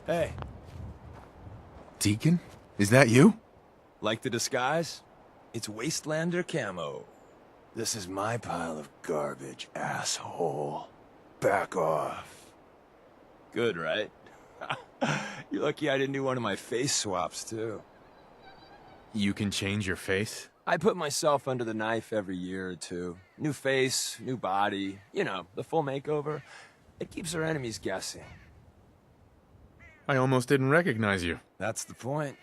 Hey. Deacon? Is that you? Like the disguise? It's Wastelander camo. This is my pile of garbage, asshole. Back off. Good, right? You're lucky I didn't do one of my face swaps, too. You can change your face? I put myself under the knife every year or two. New face, new body, you know, the full makeover. It keeps our enemies guessing. I almost didn't recognize you. That's the point.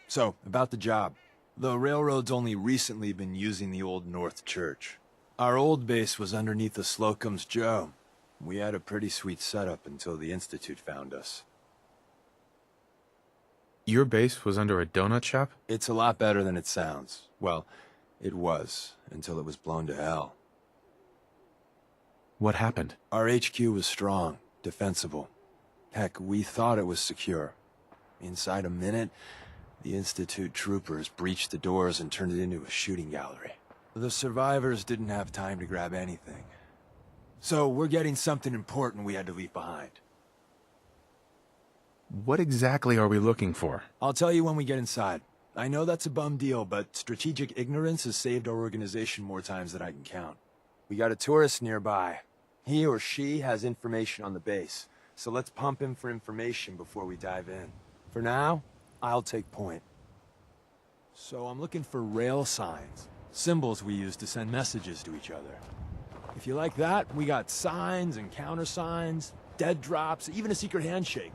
So, about the job. The railroad's only recently been using the old North Church. Our old base was underneath the Slocum Joe. We had a pretty sweet setup until the Institute found us. Your base was under a donut shop? It's a lot better than it sounds. Well, it was, until it was blown to hell. What happened? Our HQ was strong, defensible. Heck, we thought it was secure. Inside a minute, the Institute troopers breached the doors and turned it into a shooting gallery. The survivors didn't have time to grab anything. So we're getting something important we had to leave behind. What exactly are we looking for? I'll tell you when we get inside. I know that's a bum deal, but strategic ignorance has saved our organization more times than I can count. We got a tourist nearby. He or she has information on the base, so let's pump him for information before we dive in. For now, I'll take point. So I'm looking for rail signs, symbols we use to send messages to each other. If you like that, we got signs and countersigns, dead drops, even a secret handshake.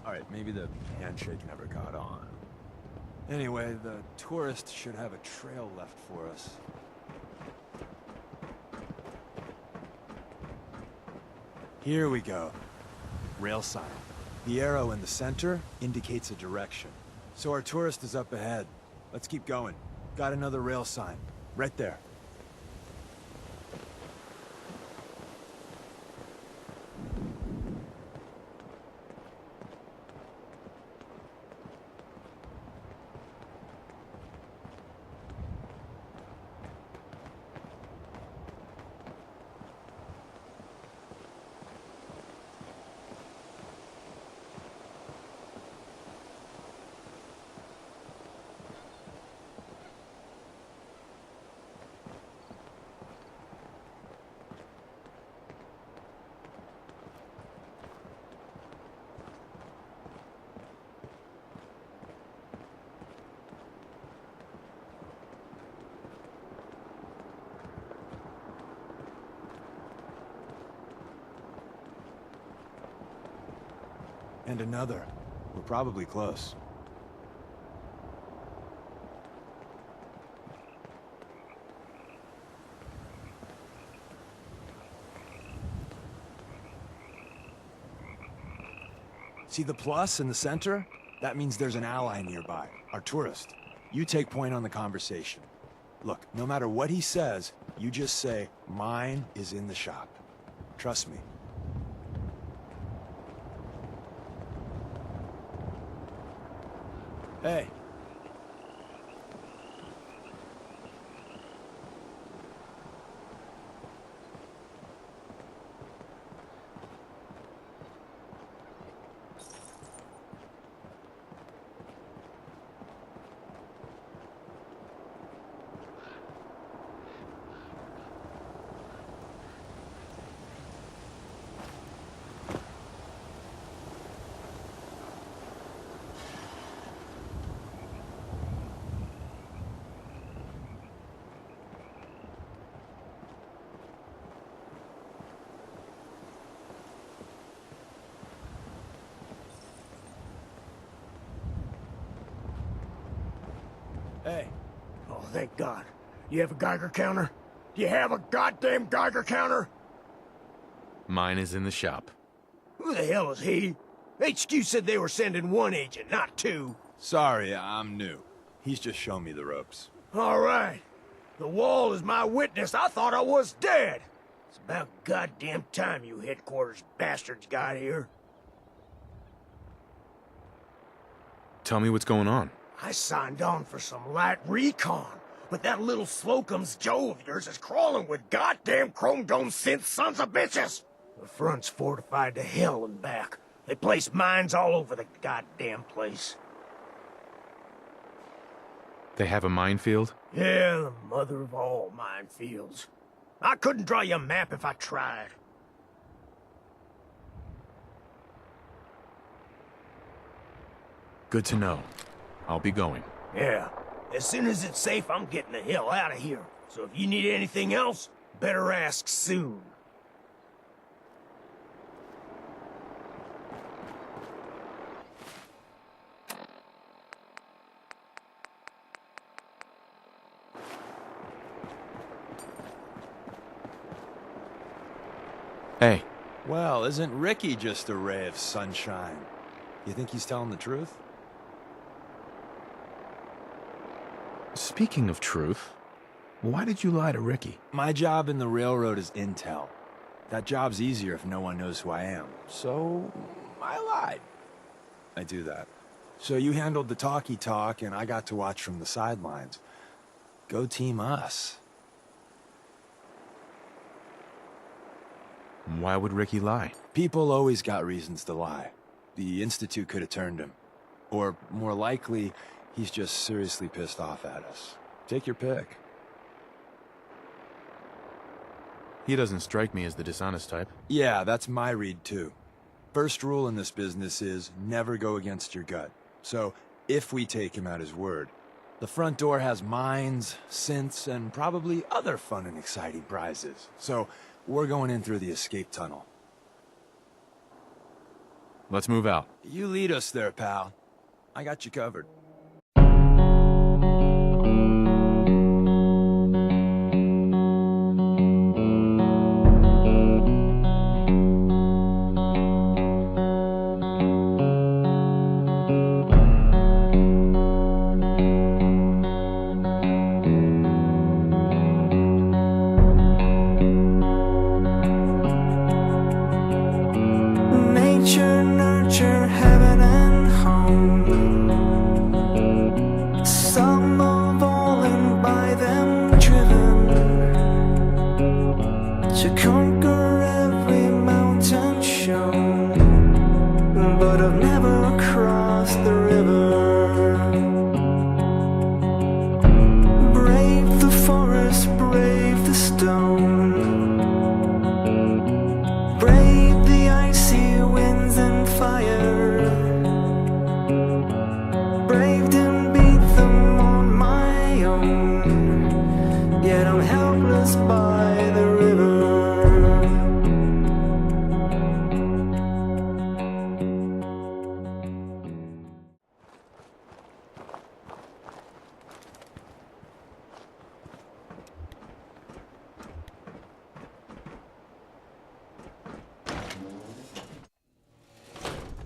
Alright, maybe the handshake never caught on. Anyway, the tourist should have a trail left for us. Here we go. Rail sign. The arrow in the center indicates a direction. So our tourist is up ahead. Let's keep going. Got another rail sign. Right there. And another. We're probably close. See the plus in the center? That means there's an ally nearby, our tourist. You take point on the conversation. Look, no matter what he says, you just say, "Mine is in the shop." Trust me. Hey. Hey. Oh, thank God. You have a Geiger counter? Do you have a goddamn Geiger counter? Mine is in the shop. Who the hell is he? HQ said they were sending one agent, not two. Sorry, I'm new. He's just shown me the ropes. All right. The wall is my witness. I thought I was dead. It's about goddamn time you headquarters bastards got here. Tell me what's going on. I signed on for some light recon, but that little Slocum Joe of yours is crawling with goddamn chrome dome synth sons of bitches. The front's fortified to hell and back. They place mines all over the goddamn place. They have a minefield? Yeah, the mother of all minefields. I couldn't draw you a map if I tried. Good to know. I'll be going. Yeah. As soon as it's safe, I'm getting the hell out of here. So if you need anything else, better ask soon. Hey, Well, isn't Ricky just a ray of sunshine? You think he's telling the truth? speaking of truth, why did you lie to Ricky? My job in the railroad is intel. That job's easier if no one knows who I am. So, I lied. I do that. So you handled the talky talk, and I got to watch from the sidelines. Go team us. Why would Ricky lie? People always got reasons to lie. The Institute could have turned him. Or, more likely, he's just seriously pissed off at us. Take your pick. He doesn't strike me as the dishonest type. Yeah, that's my read too. First rule in this business is never go against your gut. So, if we take him at his word, the front door has mines, synths, and probably other fun and exciting prizes. So, we're going in through the escape tunnel. Let's move out. You lead us there, pal. I got you covered. Nature, nurture, heaven and home. Some of all and by them driven to conquer every mountain shown, but I've never crossed the river. Brave the forest, brave the stone, brave the icy winds and fire, braved and beat them on my own, yet I'm helpless by the river.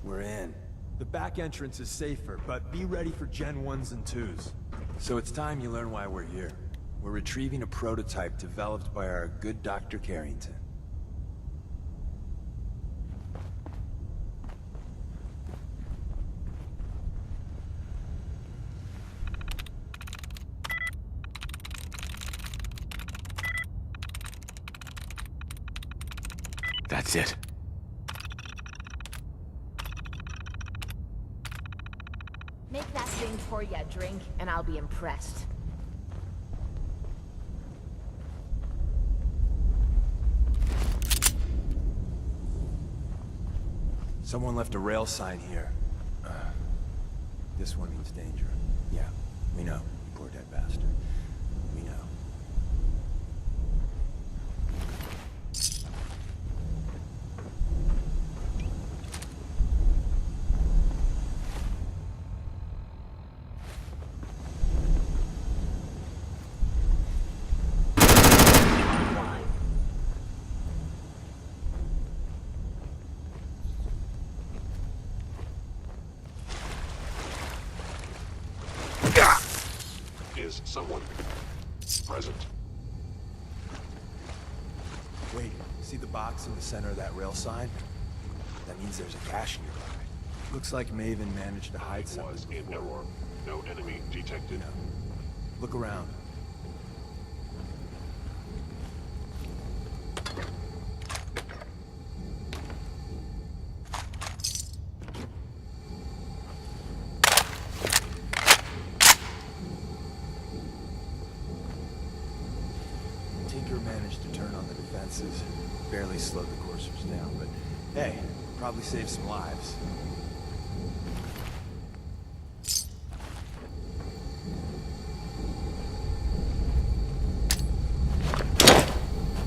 We're in. The back entrance is safer, but be ready for Gen 1s and 2s. So it's time you learn why we're here. We're retrieving a prototype developed by our good Dr. Carrington. That's it. Make that thing for ya drink, and I'll be impressed. Someone left a rail sign here. This one means danger. Yeah, we know. Poor dead bastard. We know. Is someone present? Wait, see the box in the center of that rail sign? That means there's a cache nearby. Looks like Maven managed to hide something. Was in error. No enemy detected. Look around. managed to turn on the defenses. Barely slowed the coursers down, but hey, probably saved some lives.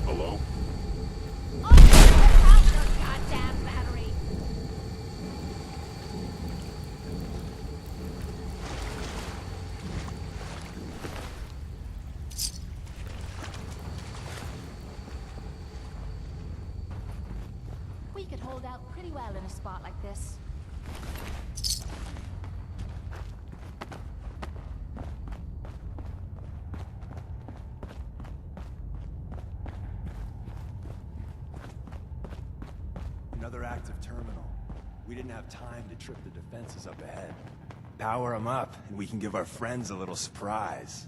Hello? Goddamn battery! We could hold out pretty well in a spot like this. Another active terminal. We didn't have time to trip the defenses up ahead. Power them up, and we can give our friends a little surprise.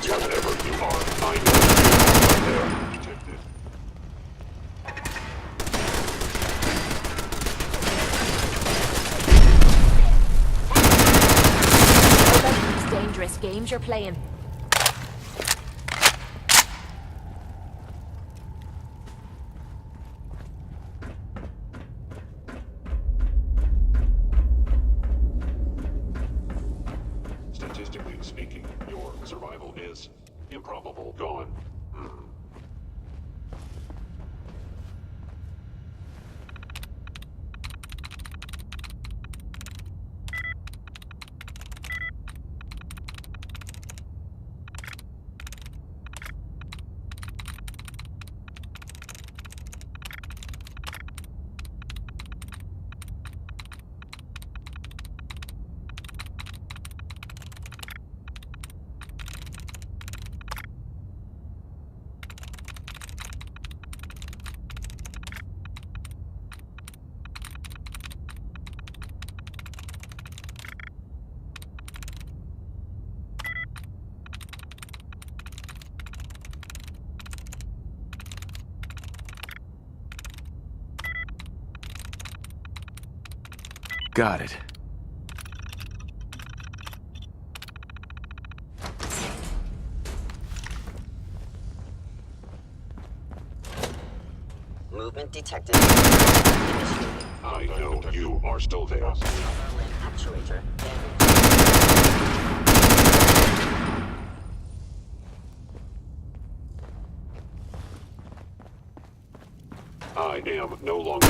Whatever you are, I know you are there. Detected. I bet these dangerous games you're playing. Statistically speaking, your survival is improbable. Gone. Got it. Movement detected. I know you are still there. Actuator. I am no longer.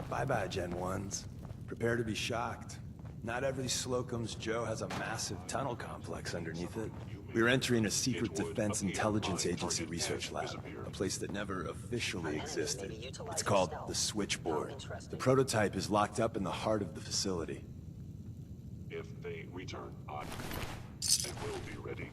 Bye-bye, Gen 1s. Prepare to be shocked. Not every Slocum's Joe has a massive tunnel complex underneath it. We're entering a secret Defense Intelligence Agency research lab, a place that never officially existed. It's called the Switchboard. The prototype is locked up in the heart of the facility. If they return, I will be ready.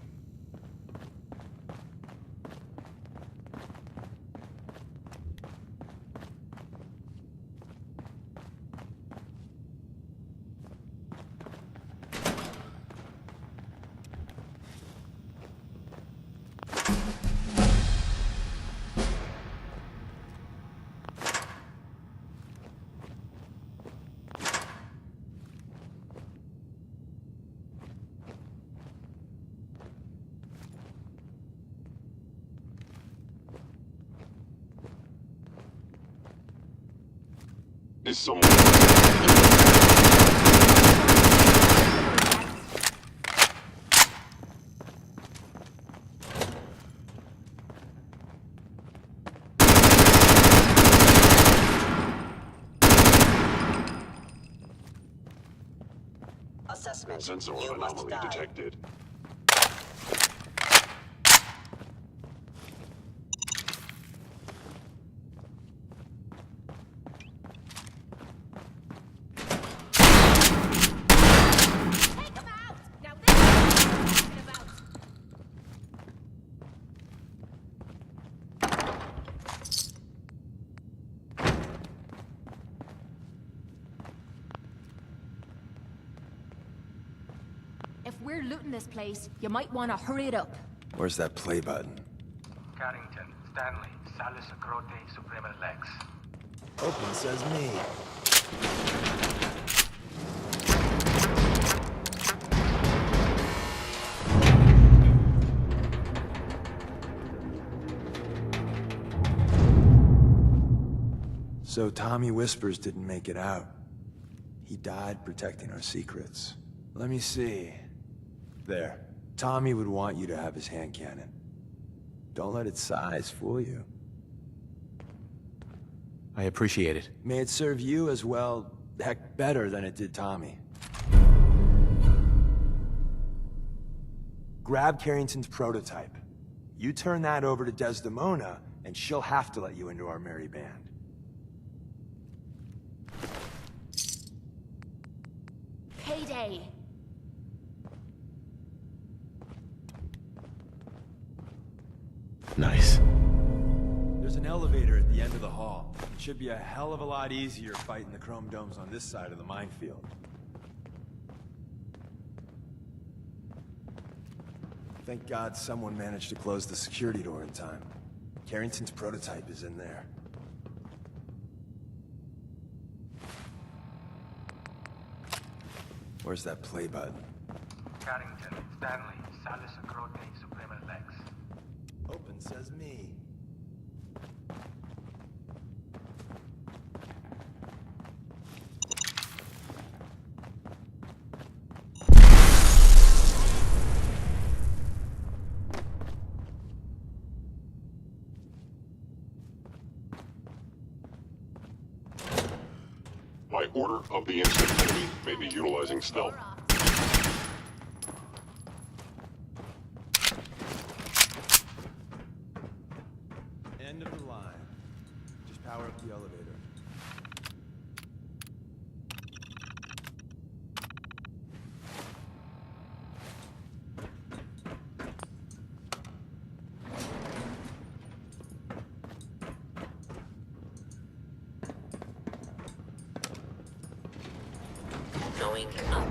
Is someone... Assessment. Sensor You must anomaly die. detected. Take them out! Now this is what I'm talking about! If we're looting this place, you might want to hurry it up. Where's that play button? Carrington, Stanley, Salus Acrote, Suprema Lex. Open says me. So Tommy Whispers didn't make it out. He died protecting our secrets. Let me see. There. Tommy would want you to have his hand cannon. Don't let its size fool you. I appreciate it. May it serve you as well, heck, better than it did Tommy. Grab Carrington's prototype. You turn that over to Desdemona, and she'll have to let you into our merry band. Payday! Nice. There's an elevator at the end of the hall. It should be a hell of a lot easier fighting the chrome domes on this side of the minefield. Thank God someone managed to close the security door in time. Carrington's prototype is in there. Where's that play button? Carrington, Stanley, Salus Acrote, Suprema Lex. Open says me. By order of the instant, enemy may be utilizing stealth. End of the line. Just power up the elevator. Going up.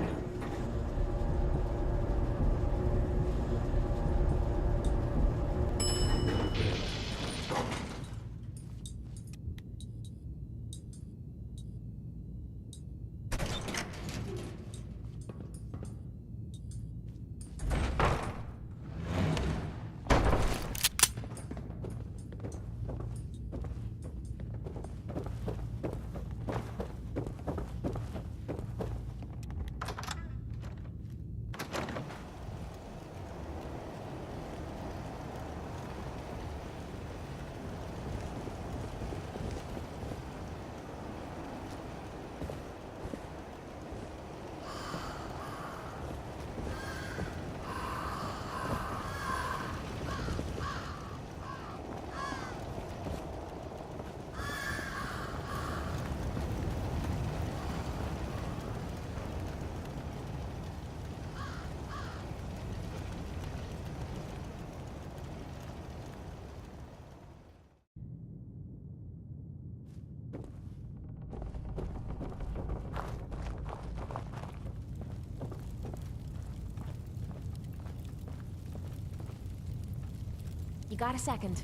You got a second?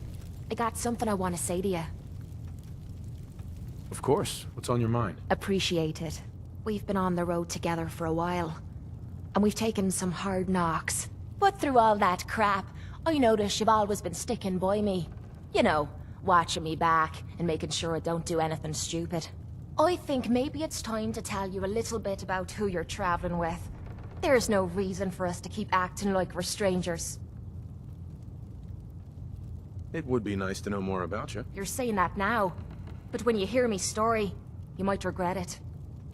I got something I want to say to you. Of course. What's on your mind? Appreciate it. We've been on the road together for a while, and we've taken some hard knocks. But through all that crap, I notice you've always been sticking by me. You know, watching me back and making sure I don't do anything stupid. I think maybe it's time to tell you a little bit about who you're traveling with. There's no reason for us to keep acting like we're strangers. It would be nice to know more about you. You're saying that now, but when you hear me story, you might regret it.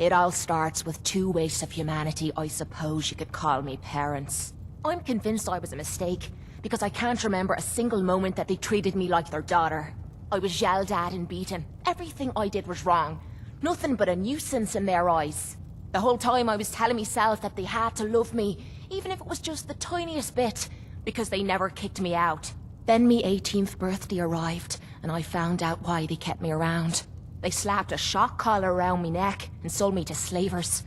It all starts with two wastes of humanity I suppose you could call me parents. I'm convinced I was a mistake, because I can't remember a single moment that they treated me like their daughter. I was yelled at and beaten. Everything I did was wrong. Nothing but a nuisance in their eyes. The whole time I was telling myself that they had to love me, even if it was just the tiniest bit, because they never kicked me out. Then me 18th birthday arrived, and I found out why they kept me around. They slapped a shock collar around me neck and sold me to slavers.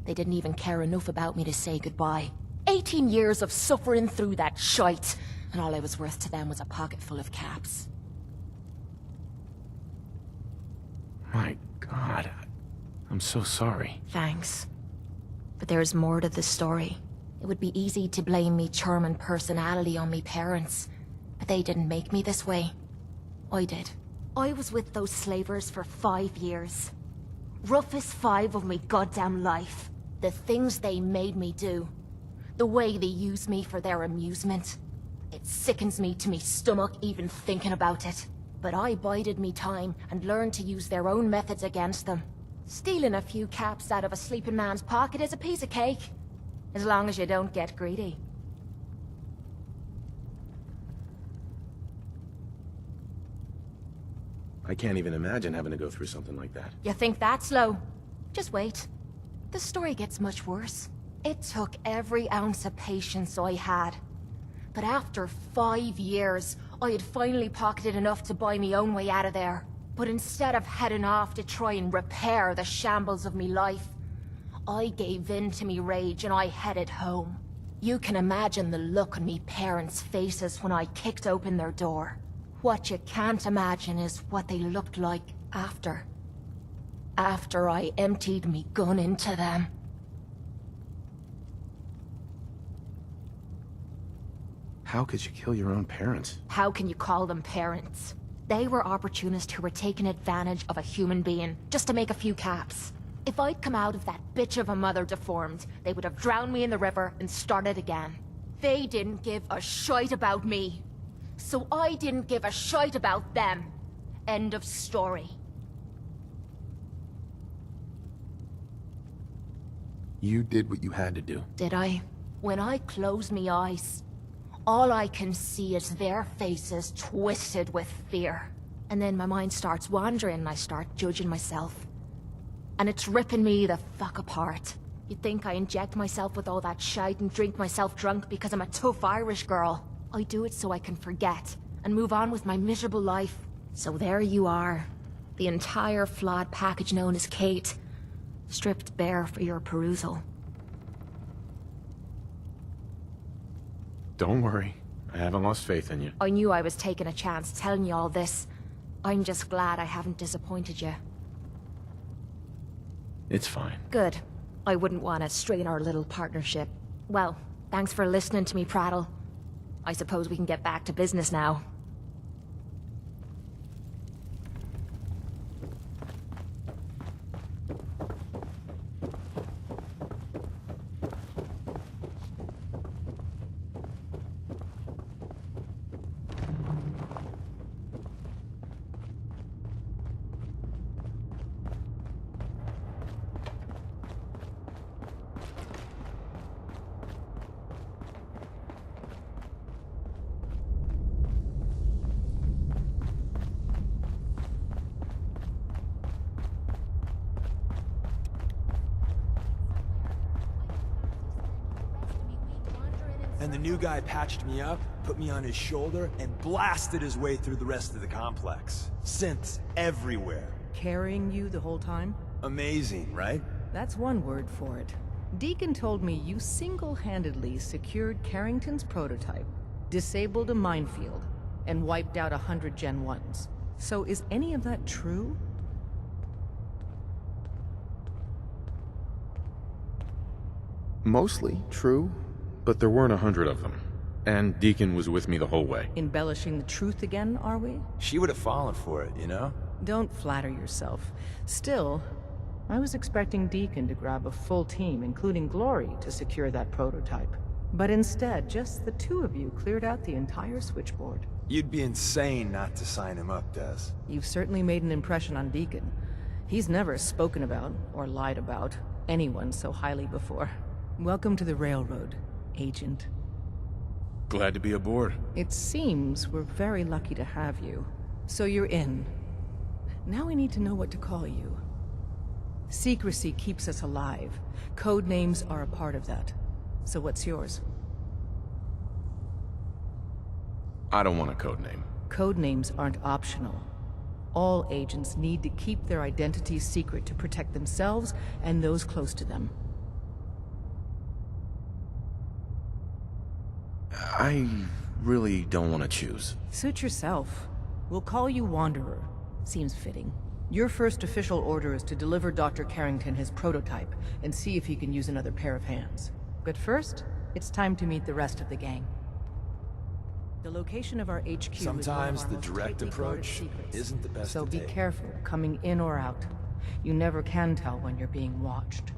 They didn't even care enough about me to say goodbye. 18 years of suffering through that shite, and all I was worth to them was a pocket full of caps. My God. I'm so sorry. Thanks. But there's more to the story. It would be easy to blame me charm and personality on me parents, but they didn't make me this way. I did. I was with those slavers for 5 years. Roughest 5 of me goddamn life. The things they made me do. The way they used me for their amusement. It sickens me to me stomach even thinking about it. But I bided me time and learned to use their own methods against them. Stealing a few caps out of a sleeping man's pocket is a piece of cake. As long as you don't get greedy. I can't even imagine having to go through something like that. You think that's low? Just wait. The story gets much worse. It took every ounce of patience I had. But after 5 years, I had finally pocketed enough to buy me own way out of there. But instead of heading off to try and repair the shambles of me life, I gave in to me rage and I headed home. You can imagine the look on me parents' faces when I kicked open their door. What you can't imagine is what they looked like after. After I emptied me gun into them. How could you kill your own parents? How can you call them parents? They were opportunists who were taking advantage of a human being just to make a few caps. If I'd come out of that bitch of a mother deformed, they would have drowned me in the river and started again. They didn't give a shite about me. So I didn't give a shite about them. End of story. You did what you had to do. Did I? When I close me eyes, all I can see is their faces twisted with fear. And then my mind starts wandering and I start judging myself. And it's ripping me the fuck apart. You'd think I inject myself with all that shite and drink myself drunk because I'm a tough Irish girl. I do it so I can forget and move on with my miserable life. So there you are. The entire flawed package known as Kate. Stripped bare for your perusal. Don't worry. I haven't lost faith in you. I knew I was taking a chance telling you all this. I'm just glad I haven't disappointed you. It's fine. Good. I wouldn't want to strain our little partnership. Well, thanks for listening to me prattle. I suppose we can get back to business now. And the new guy patched me up, put me on his shoulder, and blasted his way through the rest of the complex. Synths everywhere. Carrying you the whole time? Amazing, right? That's one word for it. Deacon told me you single-handedly secured Carrington's prototype, disabled a minefield, and wiped out 100 Gen 1s. So is any of that true? Mostly true, but there weren't 100 of them. And Deacon was with me the whole way. Embellishing the truth again, are we? She would have fallen for it, you know? Don't flatter yourself. Still, I was expecting Deacon to grab a full team, including Glory, to secure that prototype. But instead, just the two of you cleared out the entire switchboard. You'd be insane not to sign him up, Des. You've certainly made an impression on Deacon. He's never spoken about, or lied about, anyone so highly before. Welcome to the Railroad, Agent. Glad to be aboard. It seems we're very lucky to have you. So you're in. Now we need to know what to call you. Secrecy keeps us alive. Code names are a part of that. So what's yours? I don't want a code name. Code names aren't optional. All agents need to keep their identities secret to protect themselves and those close to them. I really don't want to choose. Suit yourself. We'll call you Wanderer. Seems fitting. Your first official order is to deliver Dr. Carrington his prototype and see if he can use another pair of hands. But first, it's time to meet the rest of the gang. The location of our HQ Sometimes is one the of our most direct tightly guarded approach secrets. isn't the best So to be take. careful coming in or out. You never can tell when you're being watched.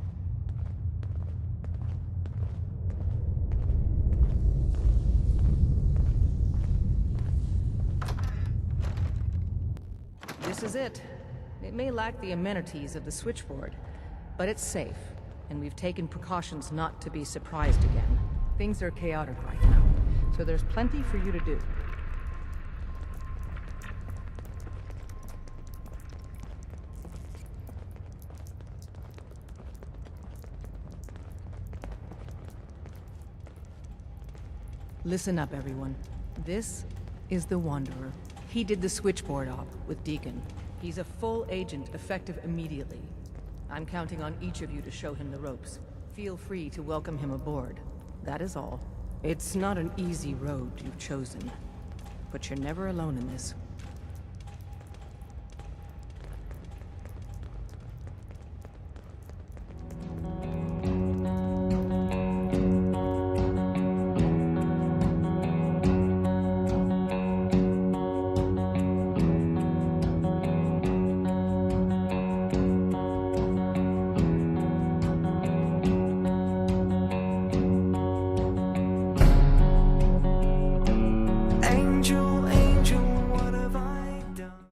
This is it. It may lack the amenities of the switchboard, but it's safe, and we've taken precautions not to be surprised again. Things are chaotic right now, so there's plenty for you to do. Listen up, everyone. This is the Wanderer. He did the switchboard op with Deacon. He's a full agent, effective immediately. I'm counting on each of you to show him the ropes. Feel free to welcome him aboard. That is all. It's not an easy road you've chosen, but you're never alone in this.